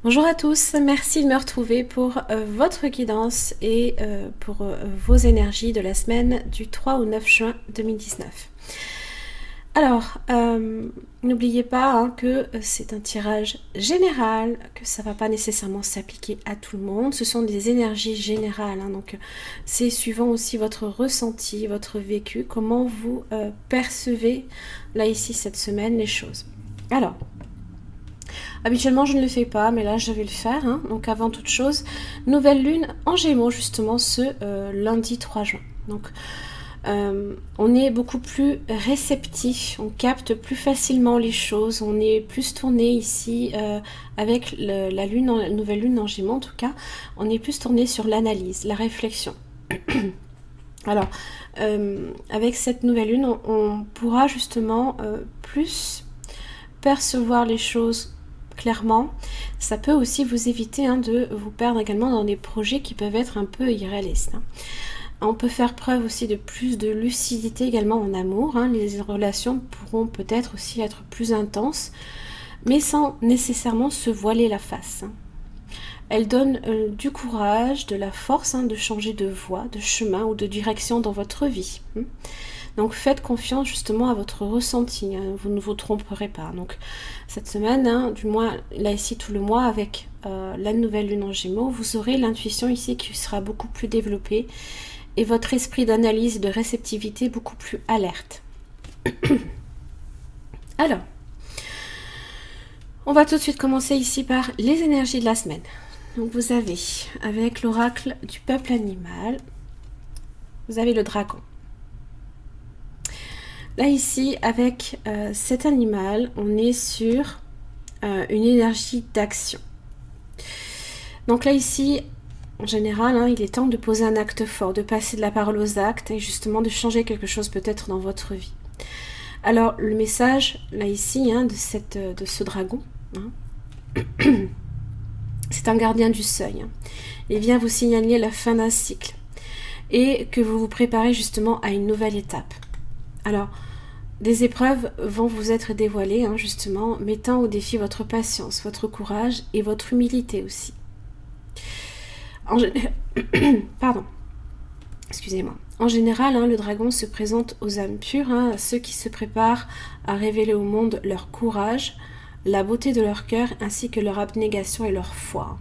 Bonjour à tous, merci de me retrouver pour votre guidance et pour vos énergies de la semaine du 3 au 9 juin 2019. Alors, n'oubliez pas que c'est un tirage général, que ça ne va pas nécessairement s'appliquer à tout le monde. Ce sont des énergies générales, donc c'est suivant aussi votre ressenti, votre vécu, comment vous percevez là ici cette semaine les choses. Alors, habituellement, je ne le fais pas, mais là, je vais le faire. Donc, avant toute chose, nouvelle lune en Gémeaux, justement, ce lundi 3 juin. Donc, on est beaucoup plus réceptif, on capte plus facilement les choses, on est plus tourné ici avec la nouvelle lune en Gémeaux, en tout cas, on est plus tourné sur l'analyse, la réflexion. Alors, avec cette nouvelle lune, on pourra justement plus percevoir les choses clairement. Ça peut aussi vous éviter de vous perdre également dans des projets qui peuvent être un peu irréalistes. On peut faire preuve aussi de plus de lucidité également en amour. Les relations pourront peut-être aussi être plus intenses, mais sans nécessairement se voiler la face. Elles donnent du courage, de la force de changer de voie, de chemin ou de direction dans votre vie. Donc faites confiance justement à votre ressenti, vous ne vous tromperez pas. Donc cette semaine, du moins là ici tout le mois avec la nouvelle lune en Gémeaux, vous aurez l'intuition ici qui sera beaucoup plus développée et votre esprit d'analyse et de réceptivité beaucoup plus alerte. Alors, on va tout de suite commencer ici par les énergies de la semaine. Donc vous avez, avec l'oracle du peuple animal, vous avez le dragon. Là ici, avec cet animal, on est sur une énergie d'action. Donc là ici, en général, il est temps de poser un acte fort, de passer de la parole aux actes et justement de changer quelque chose peut-être dans votre vie. Alors le message, là ici, de ce dragon, c'est un gardien du seuil. Il vient vous signaler la fin d'un cycle et que vous vous préparez justement à une nouvelle étape. Alors, des épreuves vont vous être dévoilées, justement, mettant au défi votre patience, votre courage et votre humilité aussi. Pardon. Excusez-moi. En général, le dragon se présente aux âmes pures, à ceux qui se préparent à révéler au monde leur courage, la beauté de leur cœur, ainsi que leur abnégation et leur foi.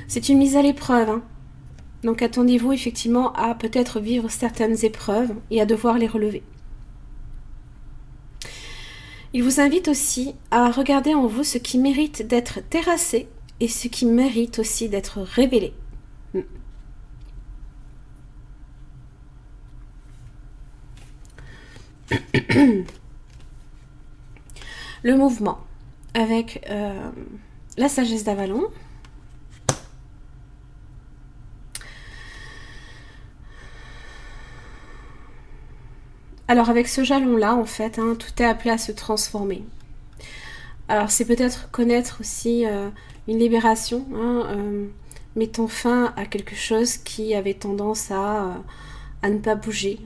C'est une mise à l'épreuve, Donc attendez-vous effectivement à peut-être vivre certaines épreuves et à devoir les relever. Il vous invite aussi à regarder en vous ce qui mérite d'être terrassé et ce qui mérite aussi d'être révélé. Le mouvement avec la sagesse d'Avalon. Alors avec ce jalon-là, en fait, tout est appelé à se transformer. Alors c'est peut-être connaître aussi une libération, mettons fin à quelque chose qui avait tendance à ne pas bouger.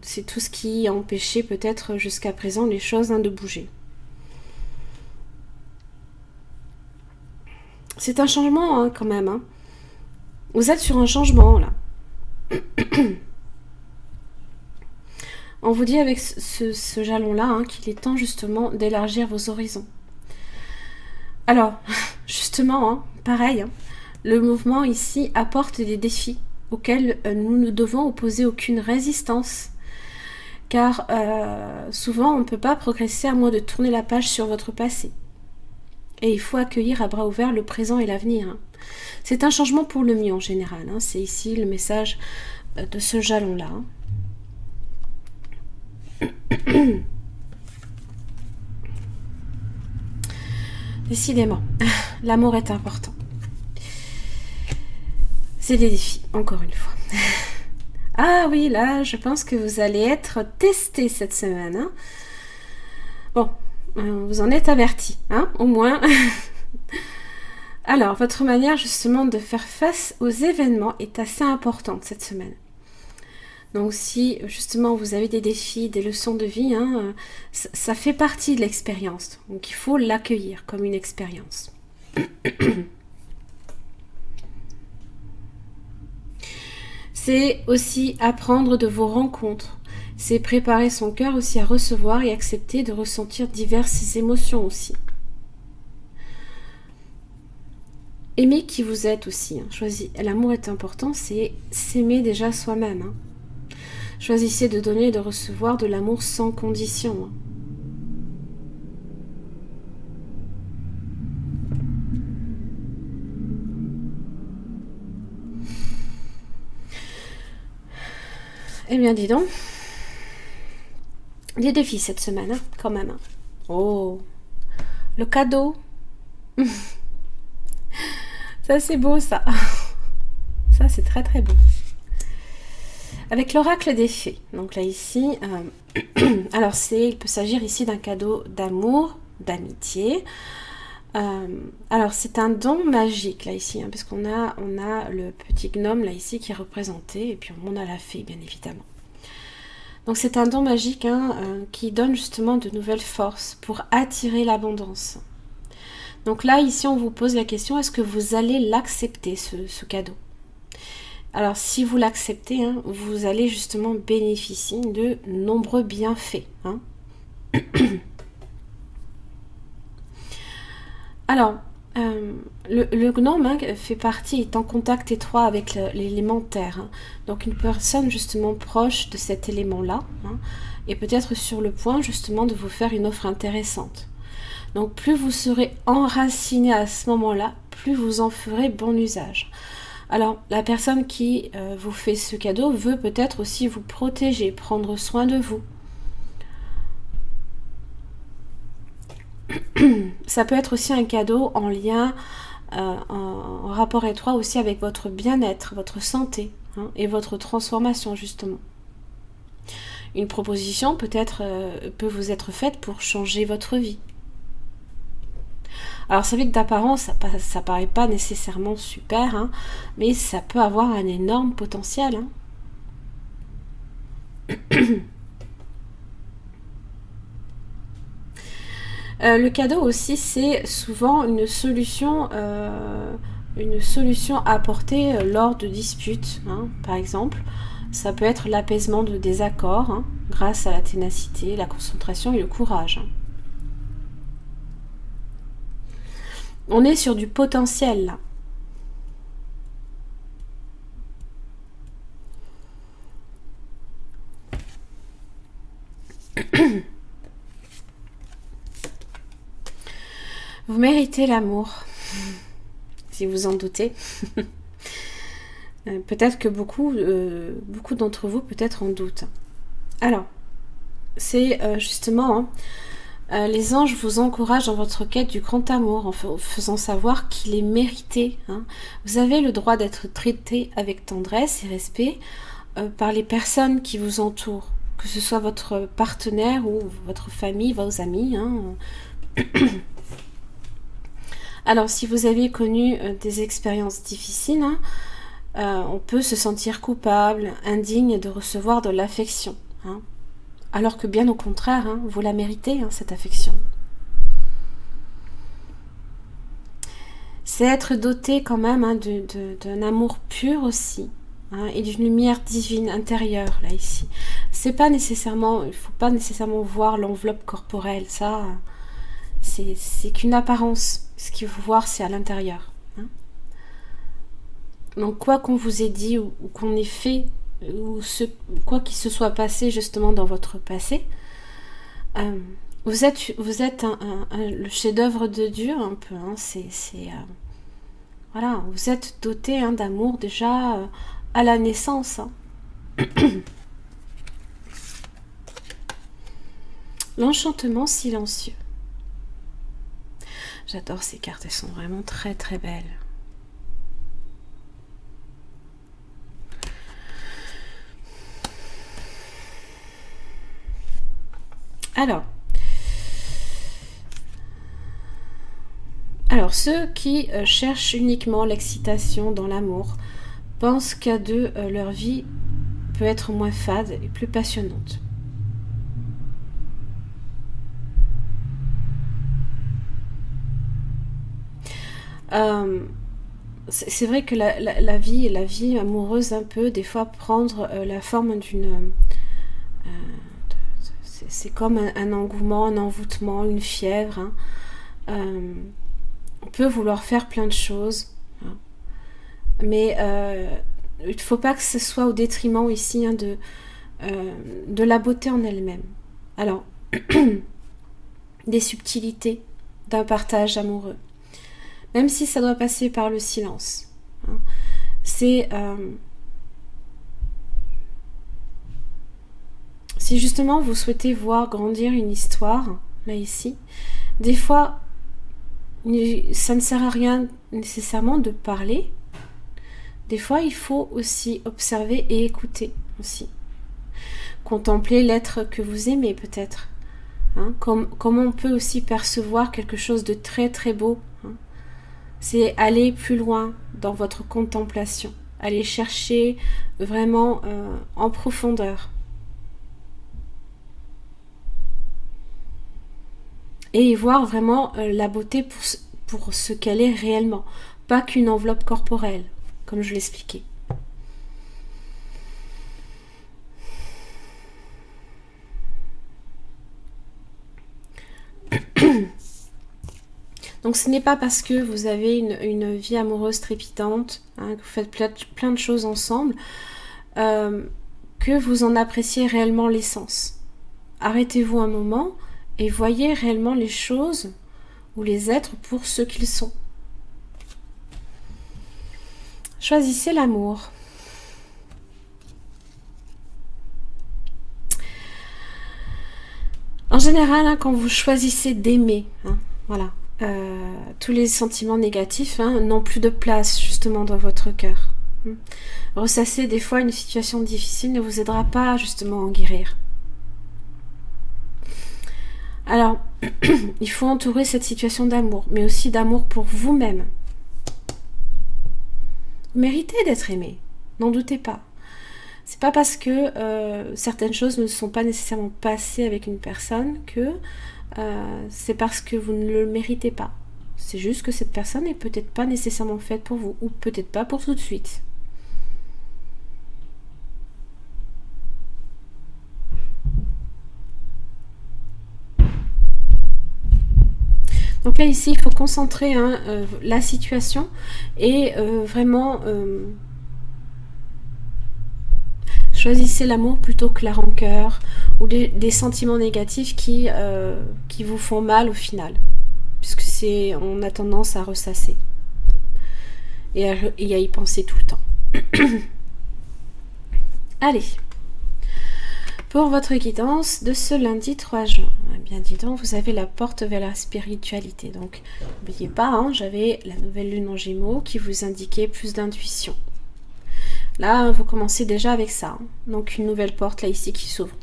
C'est tout ce qui a empêché peut-être jusqu'à présent les choses de bouger. C'est un changement quand même. Vous êtes sur un changement là. On vous dit avec ce jalon-là qu'il est temps justement d'élargir vos horizons. Alors, justement, pareil, le mouvement ici apporte des défis auxquels nous ne devons opposer aucune résistance. Car souvent, on ne peut pas progresser à moins de tourner la page sur votre passé. Et il faut accueillir à bras ouverts le présent et l'avenir. C'est un changement pour le mieux en général. C'est ici le message de ce jalon-là. Décidément, l'amour est important. C'est des défis, encore une fois. Ah oui, là, je pense que vous allez être testé cette semaine. Hein. Bon, vous en êtes avertis, hein, au moins. Alors, votre manière justement de faire face aux événements est assez importante cette semaine. Donc si justement vous avez des défis, des leçons de vie, hein, ça fait partie de l'expérience. Donc il faut l'accueillir comme une expérience. C'est aussi apprendre de vos rencontres. C'est préparer son cœur aussi à recevoir et accepter de ressentir diverses émotions aussi. Aimer qui vous êtes aussi. Hein. L'amour est important, c'est s'aimer déjà soi-même. Hein. Choisissez de donner et de recevoir de l'amour sans condition. Hein. Eh bien, dis donc. Des défis cette semaine, hein, quand même. Hein. Oh, le cadeau. Ça, c'est beau, ça. Ça, c'est très, très beau. Avec l'oracle des fées. Donc là, ici, alors il peut s'agir ici d'un cadeau d'amour, d'amitié. Alors, c'est un don magique, là, ici, hein, parce qu'on a le petit gnome, là, ici, qui est représenté, et puis on a la fée, bien évidemment. Donc, c'est un don magique hein, qui donne justement de nouvelles forces pour attirer l'abondance. Donc là, ici, on vous pose la question, est-ce que vous allez l'accepter, ce cadeau ? Alors, si vous l'acceptez, hein, vous allez justement bénéficier de nombreux bienfaits. Hein. Alors, le gnome hein, fait partie, est en contact étroit avec l'élément terre. Hein. Donc, une personne justement proche de cet élément-là hein, est peut-être sur le point justement de vous faire une offre intéressante. Donc, plus vous serez enraciné à ce moment-là, plus vous en ferez bon usage. Alors, la personne qui vous fait ce cadeau veut peut-être aussi vous protéger, prendre soin de vous. Ça peut être aussi un cadeau en lien, en rapport étroit aussi avec votre bien-être, votre santé hein, et votre transformation justement. Une proposition peut-être peut vous être faite pour changer votre vie. Alors c'est vrai que d'apparence ça paraît pas nécessairement super, hein, mais ça peut avoir un énorme potentiel. Hein. Le cadeau aussi c'est souvent une solution apportée lors de disputes, hein, par exemple. Ça peut être l'apaisement de désaccords hein, grâce à la ténacité, la concentration et le courage. Hein. On est sur du potentiel là. Vous méritez l'amour, si vous en doutez. Peut-être que beaucoup d'entre vous peut-être en doutent. Alors, c'est justement... Hein, les anges vous encouragent dans votre quête du grand amour en faisant savoir qu'il est mérité. Hein. Vous avez le droit d'être traité avec tendresse et respect par les personnes qui vous entourent, que ce soit votre partenaire ou votre famille, vos amis. Hein. Alors, si vous avez connu des expériences difficiles, hein, on peut se sentir coupable, indigne de recevoir de l'affection. Hein. Alors que bien au contraire, hein, vous la méritez, hein, cette affection. C'est être doté quand même hein, d'un amour pur aussi, hein, et d'une lumière divine intérieure, là, ici. C'est pas nécessairement, il ne faut pas nécessairement voir l'enveloppe corporelle, ça, c'est qu'une apparence. Ce qu'il faut voir, c'est à l'intérieur. Hein. Donc, quoi qu'on vous ait dit ou qu'on ait fait, quoi qu'il se soit passé justement dans votre passé, vous êtes le chef-d'œuvre de Dieu un peu. Hein, voilà, vous êtes doté hein, d'amour déjà à la naissance. Hein. L'enchantement silencieux. J'adore ces cartes, elles sont vraiment très très belles. Alors ceux qui cherchent uniquement l'excitation dans l'amour pensent qu'à deux, leur vie peut être moins fade et plus passionnante. C'est vrai que la vie amoureuse un peu, des fois prendre la forme d'une... c'est comme un engouement, un envoûtement, une fièvre. Hein. On peut vouloir faire plein de choses. Hein. Mais il ne faut pas que ce soit au détriment ici hein, de la beauté en elle-même. Alors, des subtilités d'un partage amoureux. Même si ça doit passer par le silence. Hein. C'est... si justement vous souhaitez voir grandir une histoire, là ici, des fois, ça ne sert à rien nécessairement de parler. Des fois, il faut aussi observer et écouter aussi. Contempler l'être que vous aimez peut-être. Hein, comme on peut aussi percevoir quelque chose de très très beau. Hein. C'est aller plus loin dans votre contemplation. Aller chercher vraiment en profondeur. Et y voir vraiment la beauté pour ce qu'elle est réellement. Pas qu'une enveloppe corporelle, comme je l'expliquais. Donc ce n'est pas parce que vous avez une vie amoureuse trépidante, hein, que vous faites plein de choses ensemble, que vous en appréciez réellement l'essence. Arrêtez-vous un moment et voyez réellement les choses ou les êtres pour ce qu'ils sont. Choisissez l'amour. En général, hein, quand vous choisissez d'aimer, hein, voilà, tous les sentiments négatifs hein, n'ont plus de place justement dans votre cœur. Ressasser des fois une situation difficile ne vous aidera pas justement à en guérir. Alors, il faut entourer cette situation d'amour, mais aussi d'amour pour vous-même. Vous méritez d'être aimé, n'en doutez pas. C'est pas parce que certaines choses ne sont pas nécessairement passées avec une personne que c'est parce que vous ne le méritez pas. C'est juste que cette personne n'est peut-être pas nécessairement faite pour vous, ou peut-être pas pour tout de suite. Donc là ici, il faut concentrer hein, la situation et vraiment choisissez l'amour plutôt que la rancœur ou des sentiments négatifs qui vous font mal au final. Puisque on a tendance à ressasser et à y penser tout le temps. Allez. Pour votre guidance de ce lundi 3 juin, bien dis donc, vous avez la porte vers la spiritualité. Donc, n'oubliez pas, hein, j'avais la nouvelle lune en Gémeaux qui vous indiquait plus d'intuition. Là, vous commencez déjà avec ça. Hein. Donc, une nouvelle porte là ici qui s'ouvre.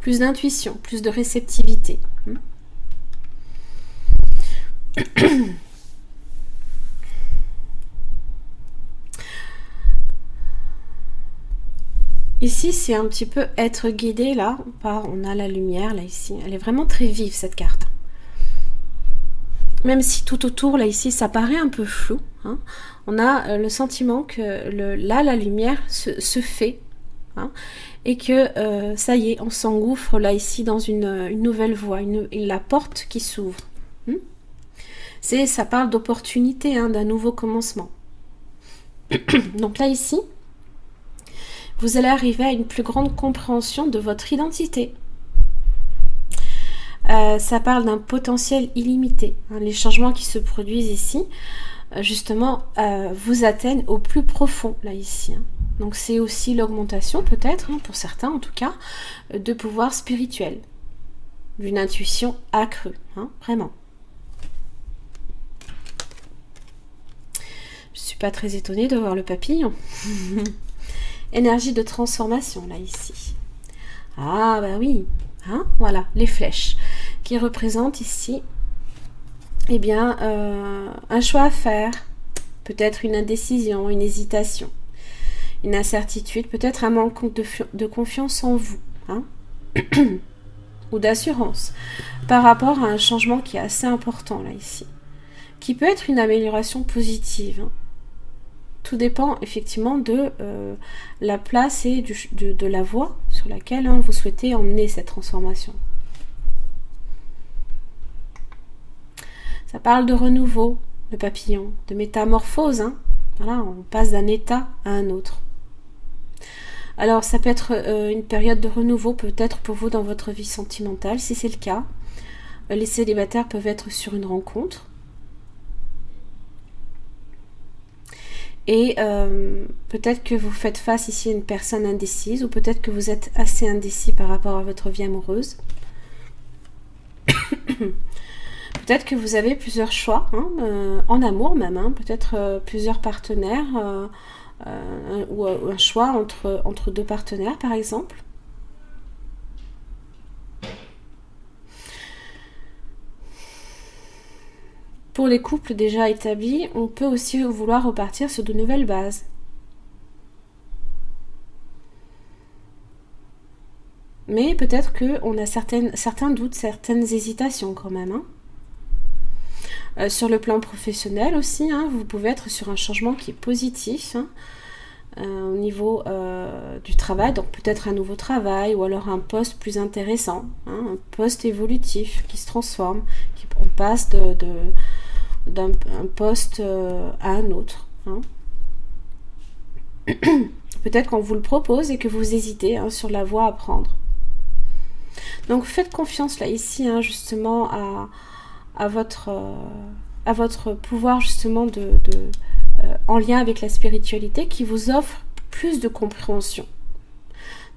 Plus d'intuition, plus de réceptivité. Ici, c'est un petit peu être guidé, là. On a la lumière, là, ici. Elle est vraiment très vive, cette carte. Même si tout autour, là, ici, ça paraît un peu flou. Hein, on a le sentiment que là, la lumière se fait. Hein, et que, ça y est, on s'engouffre, là, ici, dans une nouvelle voie. La porte qui s'ouvre. Ça parle d'opportunité, hein, d'un nouveau commencement. Donc là, ici... vous allez arriver à une plus grande compréhension de votre identité. Ça parle d'un potentiel illimité. Hein, les changements qui se produisent ici, justement, vous atteignent au plus profond, là, ici. Hein. Donc, c'est aussi l'augmentation, peut-être, hein, pour certains en tout cas, de pouvoir spirituel. D'une intuition accrue, hein, vraiment. Je suis pas très étonnée de voir le papillon. Énergie de transformation, là, ici. Ah, bah oui. Hein, voilà, les flèches qui représentent ici, eh bien, un choix à faire. Peut-être une indécision, une hésitation, une incertitude, peut-être un manque de confiance en vous. Hein, ou d'assurance par rapport à un changement qui est assez important, là, ici. Qui peut être une amélioration positive. Hein. Tout dépend effectivement de la place et de la voie sur laquelle vous souhaitez emmener cette transformation. Ça parle de renouveau, le papillon, de métamorphose. Hein. Voilà, on passe d'un état à un autre. Alors ça peut être une période de renouveau peut-être pour vous dans votre vie sentimentale, si c'est le cas. Les célibataires peuvent être sur une rencontre. Et peut-être que vous faites face ici à une personne indécise, ou peut-être que vous êtes assez indécis par rapport à votre vie amoureuse. Peut-être que vous avez plusieurs choix, hein, en amour même, hein, peut-être plusieurs partenaires, ou un choix entre deux partenaires par exemple. Pour les couples déjà établis, on peut aussi vouloir repartir sur de nouvelles bases. Mais peut-être qu'on a certains doutes, certaines hésitations quand même. Hein. Sur le plan professionnel aussi, hein, vous pouvez être sur un changement qui est positif, hein, au niveau du travail, donc peut-être un nouveau travail ou alors un poste plus intéressant, hein, un poste évolutif qui se transforme, on passe d'un poste à un autre. Hein. Peut-être qu'on vous le propose et que vous hésitez, hein, sur la voie à prendre. Donc faites confiance là ici, hein, justement à votre pouvoir justement en lien avec la spiritualité qui vous offre plus de compréhension.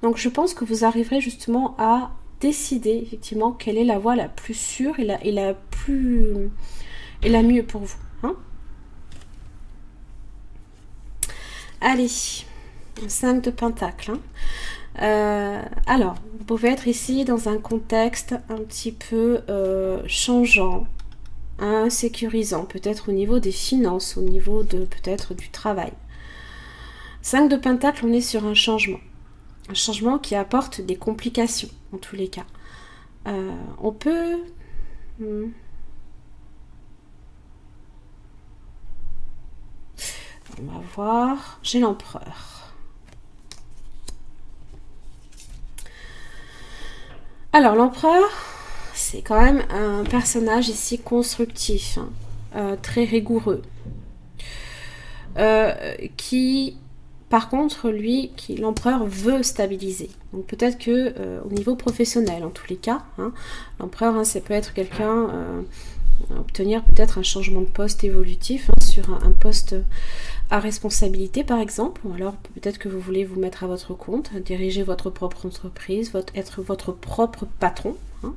Donc je pense que vous arriverez justement à décider effectivement quelle est la voie la plus sûre et la mieux pour vous. Hein. Allez, 5 de Pentacle. Hein. Alors, vous pouvez être ici dans un contexte un petit peu changeant, insécurisant, peut-être au niveau des finances, au niveau de peut-être du travail. 5 de Pentacle, on est sur un changement qui apporte des complications, en tous les cas. On peut... On va voir, j'ai l'empereur. Alors l'empereur, c'est quand même un personnage ici constructif, hein, très rigoureux, qui, par contre, l'empereur veut stabiliser. Donc peut-être que au niveau professionnel, en tous les cas, hein, l'empereur, hein, ça peut être quelqu'un obtenir peut-être un changement de poste évolutif, hein, sur un poste à responsabilité par exemple, ou alors peut-être que vous voulez vous mettre à votre compte, diriger votre propre entreprise, être votre propre patron, hein.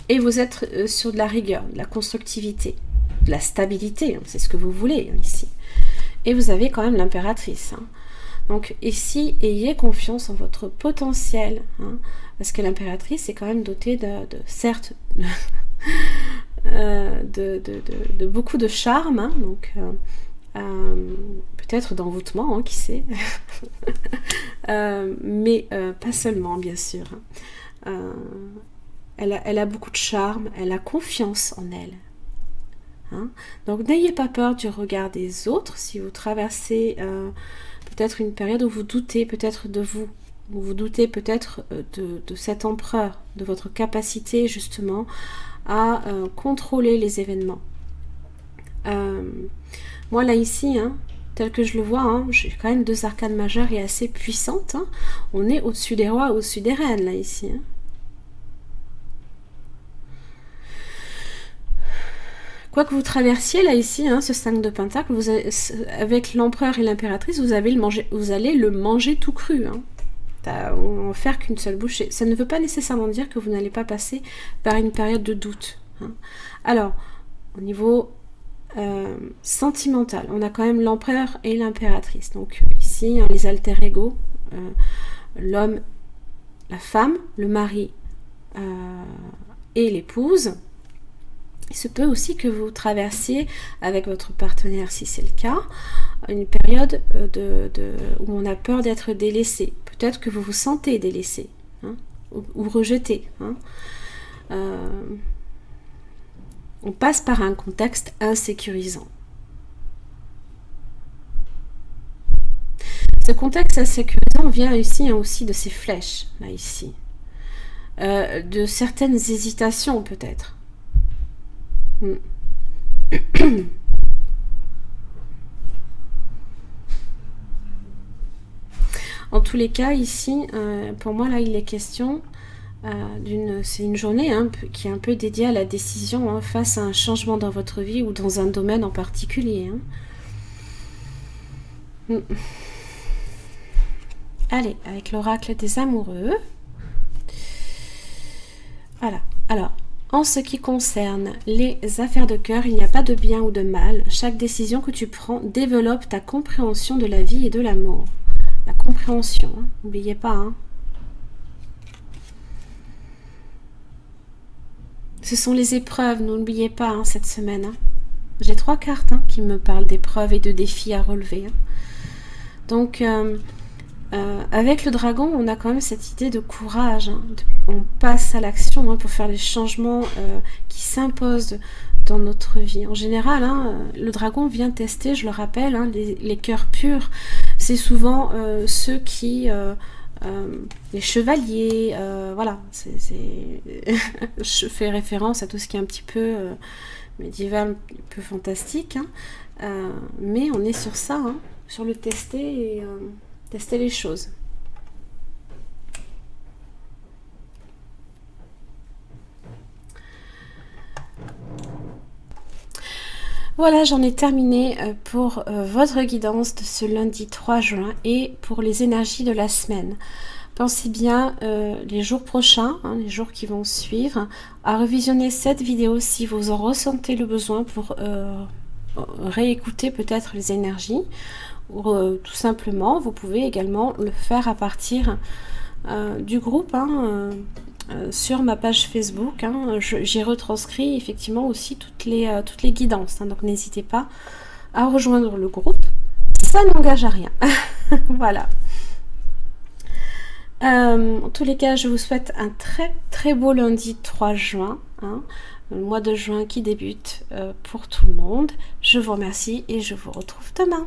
Et vous êtes sur de la rigueur, de la constructivité, de la stabilité, hein, c'est ce que vous voulez, hein, ici. Et vous avez quand même l'impératrice, hein. Donc ici, ayez confiance en votre potentiel, hein, parce que l'impératrice est quand même dotée certes, de beaucoup de charme, hein, donc peut-être d'envoûtement, hein, qui sait, mais pas seulement, bien sûr. Hein. Elle a beaucoup de charme, elle a confiance en elle. Hein. Donc n'ayez pas peur du regard des autres si vous traversez peut-être une période où vous doutez peut-être de vous, où vous doutez peut-être de cet empereur, de votre capacité justement à contrôler les événements. Moi là ici, hein, tel que je le vois, hein, j'ai quand même 2 arcanes majeures et assez puissantes. Hein. On est au-dessus des rois, au-dessus des reines là ici. Hein. Quoi que vous traversiez là ici, hein, ce 5 de Pentacle, avec l'empereur et l'impératrice, vous allez le manger tout cru. Hein. On va faire qu'une seule bouchée. Ça ne veut pas nécessairement dire que vous n'allez pas passer par une période de doute. Hein. Alors, au niveau sentimentale. On a quand même l'empereur et l'impératrice. Donc ici, hein, les alter ego, l'homme, la femme, le mari et l'épouse. Il se peut aussi que vous traversiez avec votre partenaire, si c'est le cas, une période où on a peur d'être délaissé. Peut-être que vous vous sentez délaissé, hein, ou rejeté. Hein. On passe par un contexte insécurisant. Ce contexte insécurisant vient ici aussi de ces flèches, là ici. De certaines hésitations peut-être. En tous les cas, ici, pour moi, là, il est question c'est une journée hein, qui est un peu dédiée à la décision hein, face à un changement dans votre vie ou dans un domaine en particulier. Hein. Allez, avec l'oracle des amoureux. Voilà. Alors, en ce qui concerne les affaires de cœur, il n'y a pas de bien ou de mal. Chaque décision que tu prends développe ta compréhension de la vie et de l'amour. La compréhension, hein. N'oubliez pas. Hein. Ce sont les épreuves, n'oubliez pas hein, cette semaine. Hein. J'ai 3 cartes hein, qui me parlent d'épreuves et de défis à relever. Hein. Donc, avec le dragon, on a quand même cette idée de courage. Hein. On passe à l'action hein, pour faire les changements qui s'imposent dans notre vie. En général, hein, le dragon vient tester, je le rappelle, hein, les cœurs purs. C'est souvent ceux qui... les chevaliers, voilà. Je fais référence à tout ce qui est un petit peu médiéval, un peu fantastique. Hein. Mais on est sur ça, hein, sur le tester et... tester les choses. Voilà, j'en ai terminé pour votre guidance de ce lundi 3 juin et pour les énergies de la semaine. Pensez bien les jours prochains, hein, les jours qui vont suivre, à revisionner cette vidéo si vous en ressentez le besoin pour réécouter peut-être les énergies. Ou tout simplement, vous pouvez également le faire à partir du groupe hein, sur ma page Facebook. Hein, j'ai retranscrit effectivement aussi toutes les guidances. Hein, donc n'hésitez pas à rejoindre le groupe. Ça n'engage à rien. Voilà. En tous les cas, je vous souhaite un très très beau lundi 3 juin. Hein, le mois de juin qui débute pour tout le monde. Je vous remercie et je vous retrouve demain.